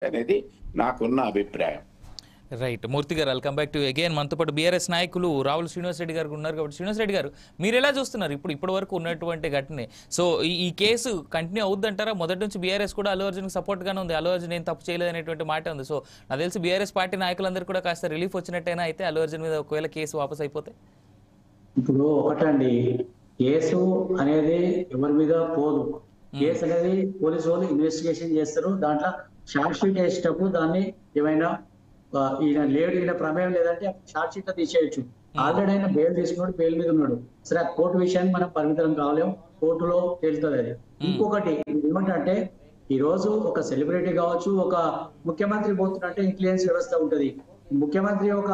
అనేది నాకున్న అభిప్రాయం. రైట్. మూర్తి గారు, వెల్కమ్ బ్యాక్ టు అగైన్. మనతో పాటు బీఆర్ఎస్ నాయకులు రావుల శ్రీనివాస్ రెడ్డి గారు ఉన్నారు. కాబట్టి శ్రీనివాస్ రెడ్డి గారు, మీరు ఎలా చూస్తున్నారు ఇప్పటి వరకు ఉన్నటువంటి ఘటనే? సో ఈ కేసు కంటిన్యూ అవుద్దంటారా? మొదటి నుంచి బీఆర్ఎస్ కూడా అల్లు అర్జున్కి సపోర్ట్ గానే ఉంది. అల్లు అర్జున్ ఏం తప్పు చేయలేదు అనేటువంటి మాట ఉంది. సో నాకు తెలిసి బీఆర్ఎస్ పార్టీ నాయకులందరూ కూడా కాస్త రిలీఫ్ వచ్చినట్టయినా అయితే అల్లు అర్జున్ మీద ఒకవేళ కేసు వాపస్ అయిపోతే. ఇప్పుడు ఒకటండి, కేసు అనేది ఎవరి మీద పోదు. కేసు అనేది పోలీసు వాళ్ళు ఇన్వెస్టిగేషన్ చేస్తారు. దాంట్లో షార్ట్ షీట్ వేసేటప్పుడు దాన్ని ఏమైనా ఈయన లేడు, ఈయన ప్రమేయం లేదంటే షార్ట్ షీట్ తీసేయచ్చు. ఆల్రెడీ ఆయన బెయిల్ తీసుకున్నాడు, బెయిల్ మీద ఉన్నాడు. సరే, కోర్టు విషయాన్ని మనం పరిమితం కాలేం, కోర్టులో తేలుతుంది అది. ఇంకొకటి ఏమంటే, ఈ రోజు ఒక సెలబ్రిటీ కావచ్చు, ఒక ముఖ్యమంత్రి పోతున్నట్టే ఇంటెలిజెన్స్ వ్యవస్థ ఉంటది. ముఖ్యమంత్రి ఒక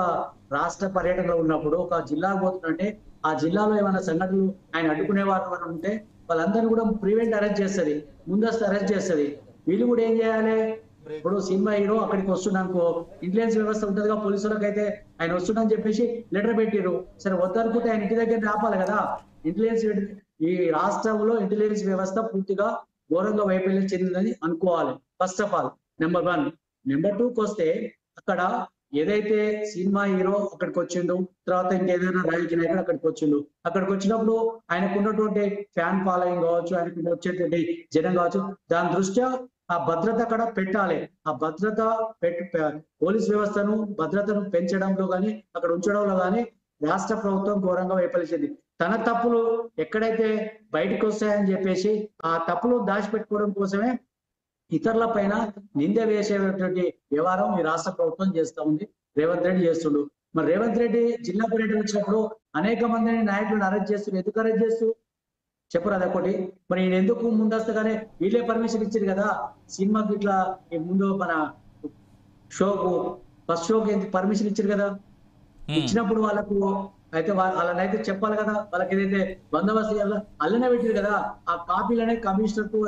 రాష్ట్ర పర్యటనలో ఉన్నప్పుడు ఒక జిల్లాకు పోతున్నట్టే ఆ జిల్లాలో ఏమైనా సంఘటనలు ఆయన అడ్డుకునే వారు ఉంటే వాళ్ళందరినీ కూడా ప్రివెంట్ అరెస్ట్ చేస్తుంది, ముందస్తు అరెస్ట్ చేస్తుంది. వీళ్ళు కూడా ఏం చేయాలి? ఇప్పుడు సినిమా హీరో అక్కడికి వస్తున్నానుకో, ఇంటెలిజెన్స్ వ్యవస్థ ఉంటుందిగా, పోలీసులకు అయితే ఆయన వస్తున్నాఅని చెప్పేసి లెటర్ పెట్టిరు. సరే, వద్దనుకుంటే ఆయన ఇంటి దగ్గర ఆపాలి కదా. ఇంటెలిజెన్స్ ఈ రాష్ట్రంలో ఇంటెలిజెన్స్ వ్యవస్థ పూర్తిగా ఘోరంగా వైఫల్యం చెందిందని అనుకోవాలి. First of all number 1. Number 2కి వస్తే, అక్కడ ఏదైతే సినిమా హీరో అక్కడికి వచ్చిండు, తర్వాత ఇంకేదైనా రాజకీయ నాయకుడు అక్కడికి వచ్చిండు, అక్కడికి వచ్చినప్పుడు ఆయనకు ఉన్నటువంటి ఫ్యాన్ ఫాలోయింగ్ కావచ్చు, ఆయనకు వచ్చేటువంటి జనం కావచ్చు, దాని దృష్ట్యా ఆ భద్రత అక్కడ పెట్టాలి. ఆ భద్రత పోలీస్ వ్యవస్థను భద్రతను పెంచడంలో కానీ అక్కడ ఉంచడంలో కానీ రాష్ట్ర ప్రభుత్వం ఘోరంగా వైఫల్యించింది. తన తప్పులు ఎక్కడైతే బయటకు వస్తాయని చెప్పేసి ఆ తప్పులు దాచిపెట్టుకోవడం కోసమే ఇతరుల పైన నింద వేసేటువంటి వ్యవహారం ఈ రాష్ట్ర ప్రభుత్వం చేస్తా ఉంది. రేవంత్ రెడ్డి చేస్తుండు. మరి రేవంత్ రెడ్డి జిల్లా పర్యటన వచ్చినప్పుడు అనేక మందిని నాయకులను అరెస్ట్ చేస్తున్నారు. ఎందుకు అరెస్ట్ చేస్తూ చెప్పరు అదొకటి. మరి ఈయన ఎందుకు ముందస్తుగానే వీళ్ళే పర్మిషన్ ఇచ్చారు కదా సినిమాకి, ఇట్లా ముందు మన షోకు ఫస్ట్ షోకి పర్మిషన్ ఇచ్చారు కదా. ఇచ్చినప్పుడు వాళ్ళకు అయితే వాళ్ళనైతే చెప్పాలి కదా, వాళ్ళకి ఏదైతే బందోబస్తు చేయాలో అల్లనే పెట్టారు కదా. ఆ కాపీలనే కమిషనర్ కు,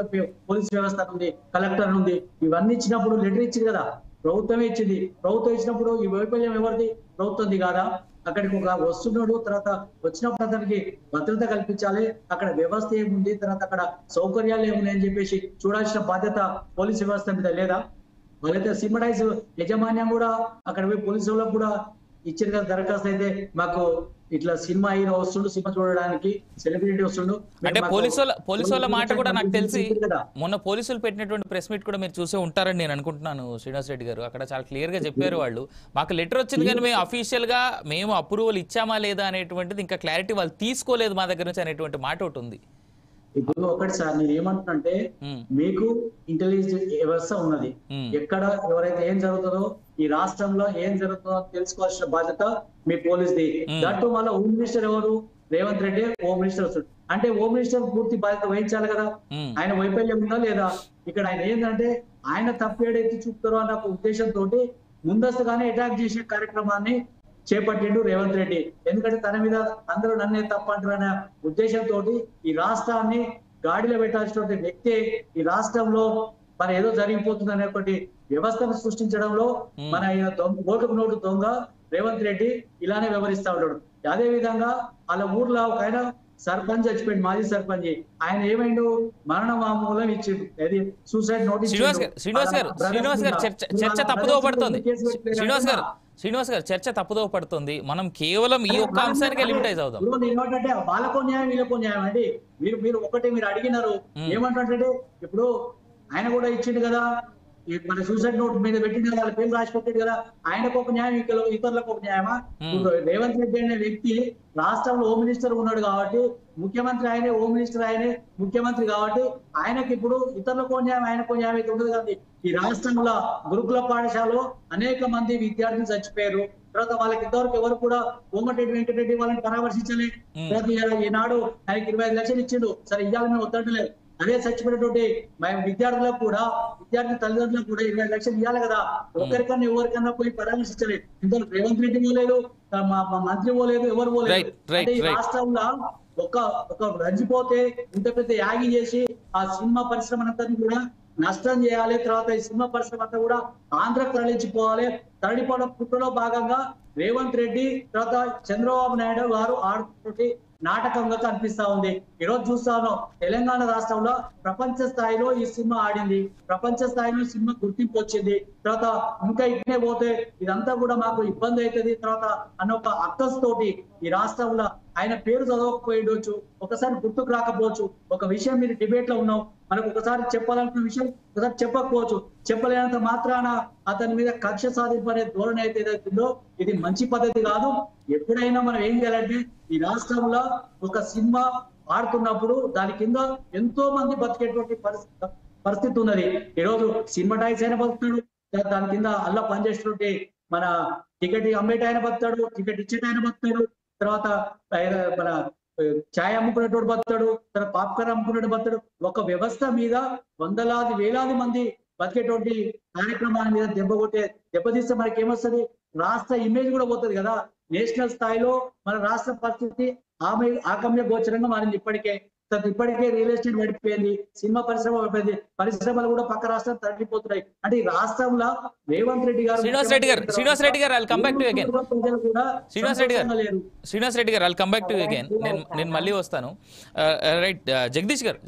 పోలీస్ వ్యవస్థ ఉంది, కలెక్టర్ ఉంది, ఇవన్నీ ఇచ్చినప్పుడు లెటర్ ఇచ్చింది కదా, ప్రభుత్వమే ఇచ్చింది. ప్రభుత్వం ఇచ్చినప్పుడు ఈ వైఫల్యం ఎవరిది? ప్రభుత్వంది కాదా? అక్కడికి ఒక వస్తున్నాడు, తర్వాత వచ్చినప్పుడు అతనికి భద్రత కల్పించాలి, అక్కడ వ్యవస్థ ఏముంది, తర్వాత అక్కడ సౌకర్యాలు ఏమున్నాయని చెప్పేసి చూడాల్సిన బాధ్యత పోలీస్ వ్యవస్థ మీద లేదా? వాళ్ళైతే సినిమాటైజ్ యజమాన్యం కూడా అక్కడ పోయి పోలీసు వాళ్ళకు కూడా ఇచ్చారు కదా దరఖాస్తు. అయితే మాకు ఇట్లా సినిమా హీరో వస్తుండు, సినిమా చూడడానికి సెలబ్రిటీ వస్తుండు అంటే పోలీసు వాళ్ళ మాట కూడా నాకు తెలిసి మొన్న పోలీసులు పెట్టినటువంటి ప్రెస్ మీట్ కూడా మీరు చూసే ఉంటారని నేను అనుకుంటున్నాను. శ్రీనివాస్ రెడ్డి గారు అక్కడ చాలా క్లియర్ గా చెప్పారు, వాళ్ళు మాకు లెటర్ వచ్చింది కానీ మేము అఫీషియల్ గా మేము అప్రూవల్ ఇచ్చామా లేదా అనేటువంటిది ఇంకా క్లారిటీ వాళ్ళు తీసుకోలేదు మా దగ్గర నుంచి అనేటువంటి మాట ఒకటి ఉంది. ఇప్పుడు ఒకటి సార్, నేను ఏమంటున్నానంటే, మీకు ఇంటెలిజెన్స్ వ్యవస్థ ఉన్నది. ఎక్కడ ఎవరైతే ఏం జరుగుతుందో, ఈ రాష్ట్రంలో ఏం జరుగుతుందో తెలుసుకోవాల్సిన బాధ్యత మీ పోలీస్ది. దట్టు మళ్ళీ హోమ్ మినిస్టర్ ఎవరు? రేవంత్ రెడ్డి హోమ్ మినిస్టర్ వస్తుంది అంటే హోమ్ మినిస్టర్ పూర్తి బాధ్యత వహించాలి కదా. ఆయన వైఫల్యం ఉందా లేదా? ఇక్కడ ఆయన ఏంటంటే, ఆయన తప్పేడైతే చూపుతారో అన్న ఉద్దేశంతో ముందస్తుగానే అటాక్ చేసే కార్యక్రమాన్ని చేపట్టిండు రేవంత్ రెడ్డి. ఎందుకంటే తన మీద అందరూ నన్నే తప్పంటారనే ఉద్దేశంతో ఈ రాష్ట్రాన్ని గాడిలో పెట్టాల్సినటువంటి వ్యక్తి ఈ రాష్ట్రంలో మన ఏదో జరిగిపోతుంది అనే ఒకటి వ్యవస్థను సృష్టించడంలో మన ఓటుకు నోటు దొంగ రేవంత్ రెడ్డి ఇలానే వ్యవహరిస్తా ఉంటాడు. అదే విధంగా వాళ్ళ ఊర్లో ఒక ఆయన సర్పంచ్ చచ్చిపోయింది, మాజీ సర్పంచ్. ఆయన ఏమైండు? మరణ వాంగ్మూలం ఇచ్చిండు, అది సూసైడ్ నోటీస్. శ్రీనివాస్ గారు చర్చ తప్పుదో పడుతుంది. శ్రీనివాస్ గారు చర్చ తప్పుదో పడుతుంది. మనం కేవలం ఈ ఒక్క అంశానికి లిమిటైజ్ అవుదాం. ఏమంటే వాళ్ళకో న్యాయం వీళ్ళకో న్యాయం అండి. మీరు ఒకటి మీరు అడిగినారు ఏమంటే, ఇప్పుడు ఆయన కూడా ఇచ్చిండు కదా, మన సూసైడ్ నోట్ మీద పెట్టింది కదా, వాళ్ళ పేరు రాసి పెట్టాడు కదా, ఆయనకు ఒక న్యాయం, ఇతరులకు ఒక న్యాయమా? రేవంత్ రెడ్డి అనే వ్యక్తి రాష్ట్రంలో హోమ్ మినిస్టర్ ఉన్నాడు కాబట్టి, ముఖ్యమంత్రి ఆయనే, హోమ్ మినిస్టర్ ఆయనే, ముఖ్యమంత్రి కాబట్టి ఆయనకి ఇప్పుడు ఇతరులకు న్యాయం ఆయనకు న్యాయం అయితే ఉండదు కదండి. ఈ రాష్ట్రంలో గురుకుల పాఠశాలలో అనేక మంది విద్యార్థులు చచ్చిపోయారు. తర్వాత వాళ్ళకి ఇంతవరకు ఎవరు కూడా కోమటిరెడ్డి వెంకటరెడ్డి వాళ్ళని పరామర్శించలే. ఈనాడు ఆయనకి 25 లక్షలు ఇచ్చిండు. సరే, ఇవ్వాలని వద్దలేదు. అదే చచ్చిపోయినటువంటి విద్యార్థులకు కూడా, విద్యార్థి తల్లిదండ్రులకు కూడా 20 లక్షలు ఇవ్వాలి కదా. ఒకరికన్నా ఎవరికన్నా పోయి పరామర్శించలేదు. ఇంతవరకు రేవంత్ రెడ్డి పోలేదు, మా మంత్రి పోలేదు, ఎవరు పోలేదు. అంటే ఈ రాష్ట్రంలో ఒక రంజిపోతే ఇంత పెద్ద యాగి చేసి ఆ సినిమా పరిశ్రమనంతా కూడా నష్టం చేయాలి. తర్వాత ఈ సినిమా పరిశ్రమ అంతా కూడా ఆంధ్రకు తరలించిపోవాలి. తరలిపోవడం కుట్రలో భాగంగా రేవంత్ రెడ్డి తర్వాత చంద్రబాబు నాయుడు గారు ఆడుతున్నటువంటి నాటకంగా కనిపిస్తా ఉంది. ఈ రోజు చూస్తాను తెలంగాణ రాష్ట్రంలో ప్రపంచ స్థాయిలో ఈ సినిమా ఆడింది, ప్రపంచ స్థాయిలో సినిమా గుర్తింపు వచ్చింది. తర్వాత ఇంకా ఇట్నే పోతే ఇదంతా కూడా మాకు ఇబ్బంది అవుతుంది తర్వాత అన్న ఒక అక్కస్ తోటి ఈ రాష్ట్రంలో ఆయన పేరు చదవకపోయిండొచ్చు, ఒకసారి గుర్తుకు రాకపోవచ్చు. ఒక విషయం మీరు డిబేట్ లో ఉన్నాం, మనకు ఒకసారి చెప్పాలనుకున్న విషయం ఒకసారి చెప్పకపోవచ్చు. చెప్పలేనంత మాత్రాన అతని మీద కక్ష సాధింపు అనే ధోరణి అయితే ఏదైతుందో ఇది మంచి పద్ధతి కాదు. ఎప్పుడైనా మనం ఏం చేయాలంటే ఈ రాష్ట్రంలో ఒక సినిమా ఆడుతున్నప్పుడు దాని కింద ఎంతో మంది బతికేటువంటి పరిస్థితి ఉన్నది. ఈరోజు సినిమాటైజ్ అయిన బతుకుతాడు, దాని కింద అల్లా పనిచేసినటువంటి మన టికెట్ అమ్మేట ఆయన బతాడు, టికెట్ ఇచ్చేట ఆయన బతాడు, తర్వాత మన ఛాయ్ అమ్ముకునేటోడు బతాడు, తర్వాత పాప్కార్న్ అమ్ముకునేటోడు బతాడు. ఒక వ్యవస్థ మీద వందలాది వేలాది మంది బతికేటువంటి కార్యక్రమాల మీద దెబ్బతీస్తే మనకి ఏమొస్తుంది, రాష్ట్ర ఇమేజ్ కూడా పోతుంది కదా. నేషనల్ స్థాయిలో మన రాష్ట్ర పరిస్థితి ఆకమ్య గోచరంగా మారింది. ఇప్పటికే రియల్ ఎస్టేట్ పడిపోయింది, సినిమా పరిశ్రమ పడిపోయింది, పరిశ్రమలు కూడా పక్క రాష్ట్రాలు తరలిపోతున్నాయి. అంటే ఈ రాష్ట్రంలో రేవంత్ రెడ్డి గారు శ్రీనివాస్ రెడ్డి గారు I'll come back to you again. Srinivas Reddy గారు I'll come back to you again. నేను మళ్ళీ వస్తాను. రైట్, జగదీష్ గారు